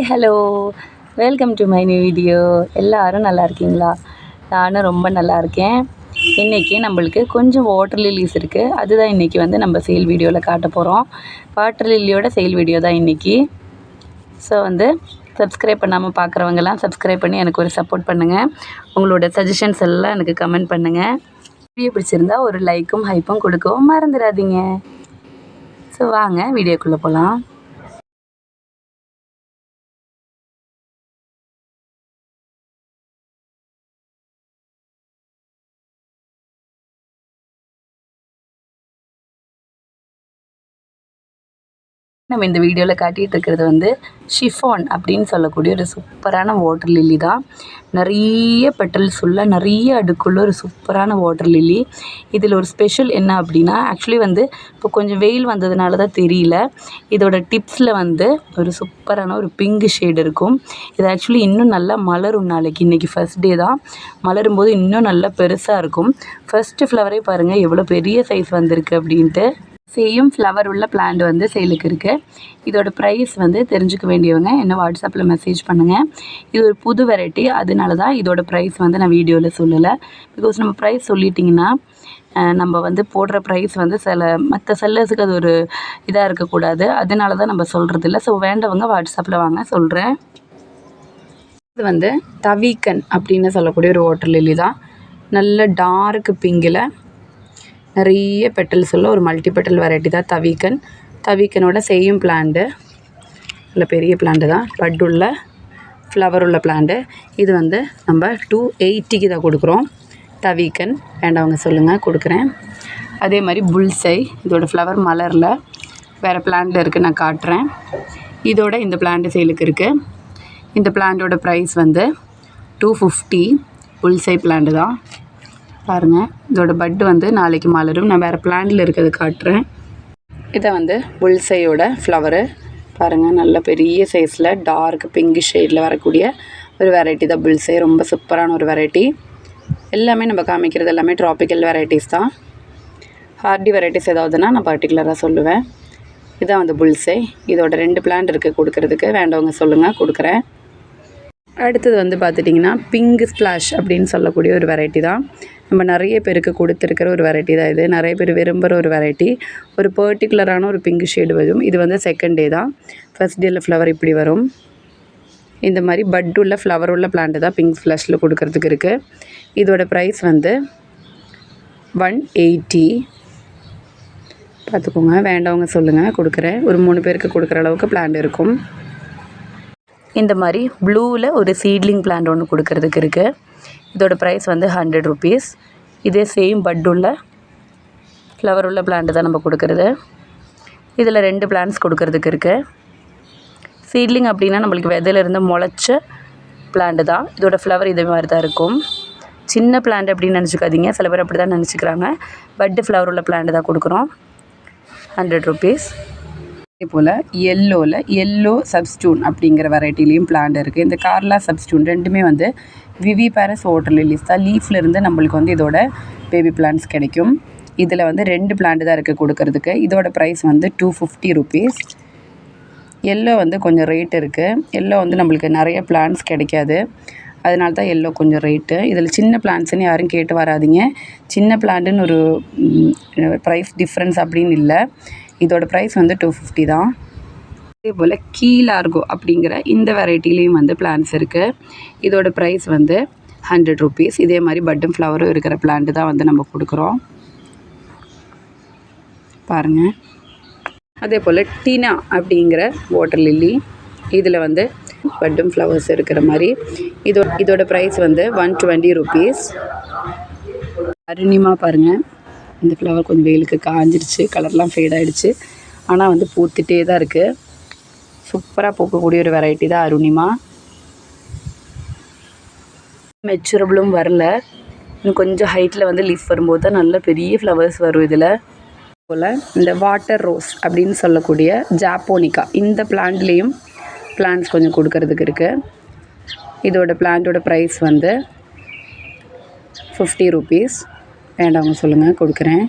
Hi hello, welcome to my new video. எல்லோரும் நல்லா இருக்கீங்களா? நானும் ரொம்ப நல்லா இருக்கேன். இன்றைக்கி நம்மளுக்கு கொஞ்சம் வாட்டர் லில்லிஸ் இருக்குது. அதுதான் இன்றைக்கி வந்து நம்ம சேல் வீடியோவில் காட்ட போகிறோம். வாட்டர் லில்லியோட சேல் வீடியோ தான் இன்றைக்கி. ஸோ வந்து சப்ஸ்கிரைப் பண்ணாமல் பார்க்குறவங்கெல்லாம் சப்ஸ்கிரைப் பண்ணி எனக்கு ஒரு சப்போர்ட் பண்ணுங்கள். உங்களோட சஜஷன்ஸ் எல்லாம் எனக்கு கமெண்ட் பண்ணுங்கள். வீடியோ பிடிச்சிருந்தா ஒரு லைக்கும் ஹைப்பும் கொடுக்கவும் மறந்துடாதீங்க. ஸோ வாங்க வீடியோக்குள்ளே போகலாம். நம்ம இந்த வீடியோவில் காட்டிகிட்டு இருக்கிறது வந்து ஷிஃபான் அப்படின்னு சொல்லக்கூடிய ஒரு சூப்பரான வாட்டர் லில்லி தான். நிறைய பெட்டல்ஸ் உள்ள நிறைய அடுக்குள்ள ஒரு சூப்பரான வாட்டர் லில்லி. இதில் ஒரு ஸ்பெஷல் என்ன அப்படின்னா, ஆக்சுவலி வந்து இப்போ கொஞ்சம் வெயில் வந்ததுனால தான் தெரியல, இதோட டிப்ஸில் வந்து ஒரு சூப்பரான ஒரு பிங்க் ஷேடு இருக்கும். இது ஆக்சுவலி இன்னும் நல்லா மலரும். நாளைக்கு இன்றைக்கி ஃபர்ஸ்ட் டே தான். மலரும் போது இன்னும் நல்லா பெருசாக இருக்கும். ஃபஸ்ட்டு ஃப்ளவரே பாருங்கள் எவ்வளோ பெரிய சைஸ் வந்திருக்கு அப்படின்ட்டு. சேம் ஃப்ளவர் உள்ள பிளான்ட் வந்து சேலுக்கு இருக்குது. இதோட ப்ரைஸ் வந்து தெரிஞ்சுக்க வேண்டியவங்க என்ன வாட்ஸ்அப்பில் மெசேஜ் பண்ணுங்கள். இது ஒரு புது வெரைட்டி, அதனால தான் இதோட ப்ரைஸ் வந்து நான் வீடியோவில் சொல்லலை. பிகாஸ் நம்ம ப்ரைஸ் சொல்லிட்டிங்கன்னா நம்ம வந்து போடுற ப்ரைஸ் வந்து மற்ற செல்லர்ஸுக்கு அது ஒரு இதாக இருக்கக்கூடாது. அதனால தான் நம்ம சொல்கிறதில்ல. ஸோ வேண்டவங்க வாட்ஸ்அப்பில் வாங்க சொல்கிறேன். இது வந்து தவிக்கன் அப்படின்னு சொல்லக்கூடிய ஒரு வாட்டர் லில்லி தான். நல்ல டார்க் பிங்கில் நிறைய பெட்டல்ஸ் உள்ள ஒரு மல்டி பெட்டல் வெரைட்டி தான் தவிக்கன். தவிக்கனோட சேம் பிளான்ட்டு, நல்ல பெரிய பிளான்ட்டு தான், பட் உள்ள ஃப்ளவர் உள்ள பிளான்ட்டு. இது வந்து நம்ம 280 தான் கொடுக்குறோம். தவிக்கன் வேண்டவங்க சொல்லுங்கள், கொடுக்குறேன். அதே மாதிரி புல்சை, இதோட ஃப்ளவர் மலரில் வேறு பிளான்ட் இருக்குது, நான் காட்டுறேன். இதோட இந்த பிளான்ட்டு சேலுக்கு இருக்குது. இந்த பிளான்ட்டோட ப்ரைஸ் வந்து 250. புல்சை பிளான்ட்டு தான் பாருங்கள். இதோட பட்டு வந்து நாளைக்கு மலரும். நான் வேறு பிளான்ட்டில் இருக்கிறது காட்டுறேன். இதை வந்து புல்சையோட ஃப்ளவரு பாருங்கள், நல்ல பெரிய சைஸில் டார்க் பிங்க் ஷேடில் வரக்கூடிய ஒரு வெரைட்டி தான் புல்சை. ரொம்ப சூப்பரான ஒரு வெரைட்டி. எல்லாமே நம்ம காமிக்கிறது எல்லாமே ட்ராபிக்கல் வெரைட்டிஸ் தான். ஹார்டி வெரைட்டிஸ் ஏதாவதுன்னா நான் பர்டிகுலராக சொல்லுவேன். இதான் வந்து புல்சை. இதோட 2 பிளான்ட் இருக்குது கொடுக்குறதுக்கு, வேண்டவங்க சொல்லுங்கள், கொடுக்குறேன். அடுத்தது வந்து பார்த்துட்டிங்கன்னா பிங்க் ஸ்ப்ளாஷ் அப்படின்னு சொல்லக்கூடிய ஒரு வெரைட்டி தான். நம்ம நிறைய பேருக்கு கொடுத்துருக்கிற ஒரு வெரைட்டி தான் இது. நிறைய பேர் விரும்புகிற ஒரு வெரைட்டி. ஒரு பர்டிகுலரான ஒரு பிங்க் ஷேடு வரும். இது வந்து செகண்ட் டே தான். ஃபர்ஸ்ட் டேயில் ஃப்ளவர் இப்படி வரும். இந்த மாதிரி பட் உள்ள ஃப்ளவர் உள்ள பிளான்ட்டு தான் பிங்க் ஸ்ப்ளாஷில் கொடுக்கறதுக்கு இருக்குது. இதோட ப்ரைஸ் வந்து 180. பார்த்துக்கோங்க, வேண்டவங்க சொல்லுங்கள், கொடுக்குறேன். ஒரு 3 பேருக்கு கொடுக்குற அளவுக்கு பிளான்ட் இருக்கும். இந்த மாதிரி ப்ளூவில் ஒரு சீட்லிங் பிளான்ட் ஒன்று கொடுக்கறதுக்கு இருக்குது. இதோட ப்ரைஸ் வந்து 100 rupees. இதே சேம் பட் உள்ள ஃப்ளவர் உள்ள பிளான்ட்டு தான் நம்ம கொடுக்குறது. இதில் 2 பிளான்ட்ஸ் கொடுக்கறதுக்கு இருக்குது. சீட்லிங் அப்படின்னா நம்மளுக்கு விதையிலேருந்து முளைச்ச பிளான்ட்டு தான். இதோட ஃப்ளவர் இதே மாதிரி தான் இருக்கும். சின்ன பிளான்ட் அப்படின்னு நினச்சிக்காதீங்க, சில பேர் அப்படி தான் நினச்சிக்கிறாங்க. பட்டு ஃப்ளவர் உள்ள பிளான்ட்டு தான் கொடுக்குறோம். 100 rupees. அதே போல் எல்லோ சப்ஸ்டூன் அப்படிங்கிற வெரைட்டிலையும் பிளான்ட் இருக்குது. இந்த கார்லா சப்ஸ்டூன் ரெண்டுமே வந்து விவிபாரஸ் வாட்டர் லில்லிஸ் தான். லீஃப்லேருந்து நம்மளுக்கு வந்து இதோட பேபி பிளான்ட்ஸ் கிடைக்கும். இதில் வந்து 2 பிளான்ட் தான் இருக்குது கொடுக்கறதுக்கு. இதோட ப்ரைஸ் வந்து 250 rupees. எல்லோ வந்து கொஞ்சம் ரேட் இருக்குது. எல்லோ வந்து நம்மளுக்கு நிறைய பிளான்ட்ஸ் கிடைக்காது, அதனால தான் எல்லோ கொஞ்சம் ரேட்டு. இதில் சின்ன பிளான்ட்ஸ்ன்னு யாரும் கேட்டு வராதிங்க. சின்ன பிளான்ட்டுன்னு ஒரு ப்ரைஸ் டிஃப்ரென்ஸ் அப்படின்னு இல்லை. இதோட ப்ரைஸ் வந்து 250 தான். அதே போல் கீலார்கோ அப்படிங்கிற இந்த வெரைட்டிலையும் வந்து பிளான்ட்ஸ் இருக்குது. இதோட ப்ரைஸ் வந்து 100 rupees. இதே மாதிரி பட்டும் ஃப்ளவரும் இருக்கிற பிளான்ட்டு தான் வந்து நம்ம கொடுக்குறோம். பாருங்கள். அதே போல் டினா அப்படிங்கிற வாட்டர் லில்லி, இதில் வந்து பட்டும் ஃப்ளவர்ஸ் இருக்கிற மாதிரி. இதோட ப்ரைஸ் வந்து 120 rupees. அருணிமா பாருங்கள், இந்த ஃப்ளவர் கொஞ்சம் வெயிலுக்கு காஞ்சிருச்சு, கலர்லாம் ஃபேட் ஆகிடுச்சு, ஆனால் வந்து பூத்துட்டே தான் இருக்குது. சூப்பராக பூக்கக்கூடிய ஒரு வெரைட்டி தான் அருணிமா. மெச்சூரபிளும் வரல, இன்னும் கொஞ்சம் ஹைட்டில் வந்து லீஃப் வரும்போது தான் நல்ல பெரிய ஃப்ளவர்ஸ் வரும். இதில் போல் இந்த வாட்டர் ரோஸ் அப்படின்னு சொல்லக்கூடிய ஜாப்போனிக்கா, இந்த பிளான்ட்லேயும் பிளான்ட்ஸ் கொஞ்சம் கொடுக்கறதுக்கு இருக்குது. இதோட பிளான்ட்டோட ப்ரைஸ் வந்து 50 rupees. வேண்டவங்க சொல்லுங்கள், கொடுக்குறேன்.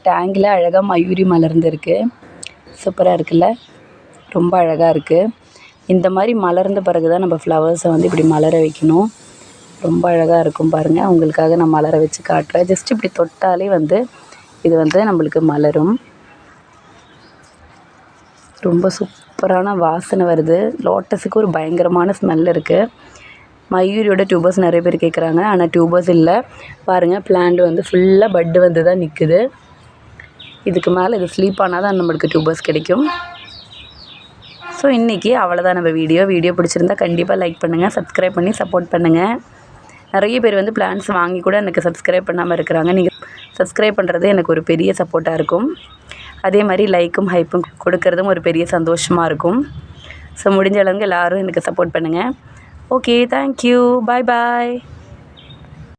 டேங்கில் அழகாக மயூரி மலர்ந்து இருக்குது. சூப்பராக இருக்குல்ல, ரொம்ப அழகாக இருக்குது. இந்த மாதிரி மலர்ந்த பிறகு தான் நம்ம ஃப்ளவர்ஸை வந்து இப்படி மலர வைக்கணும். ரொம்ப அழகாக இருக்கும் பாருங்கள். உங்களுக்காக நான் மலர வச்சு காட்டுறேன். ஜஸ்ட் இப்படி தொட்டாலே வந்து இது வந்து நம்மளுக்கு மலரும். ரொம்ப சூப்பரான வாசனை வருது. லோட்டஸுக்கு ஒரு பயங்கரமான ஸ்மெல் இருக்குது. மயூரியோட டியூபர்ஸ் நிறைய பேர் கேட்குறாங்க, ஆனால் டியூபர்ஸ் இல்லை. பாருங்கள், பிளான்ட் வந்து ஃபுல்லாக பட்டு வந்து தான் நிற்குது. இதுக்கு மேலே இது ஸ்லீப் ஆனால் தான் நம்மளுக்கு டியூபர்ஸ் கிடைக்கும். ஸோ இன்றைக்கி அவ்வளோதான் நம்ம வீடியோ பிடிச்சிருந்தா கண்டிப்பாக லைக் பண்ணுங்கள், சப்ஸ்கிரைப் பண்ணி சப்போர்ட் பண்ணுங்கள். நிறைய பேர் வந்து பிளான்ஸ் வாங்கி கூட எனக்கு சப்ஸ்கிரைப் பண்ணாமல் இருக்கிறாங்க. நீங்கள் சப்ஸ்கிரைப் பண்ணுறது எனக்கு ஒரு பெரிய சப்போர்ட்டாக இருக்கும். அதே மாதிரி லைக்கும் ஹைப்பும் கொடுக்கறதும் ஒரு பெரிய சந்தோஷமாக இருக்கும். ஸோ முடிஞ்ச அளவுக்கு எல்லோரும் எனக்கு சப்போர்ட் பண்ணுங்கள். ஓகே, தேங்க்யூ, பாய் பாய்.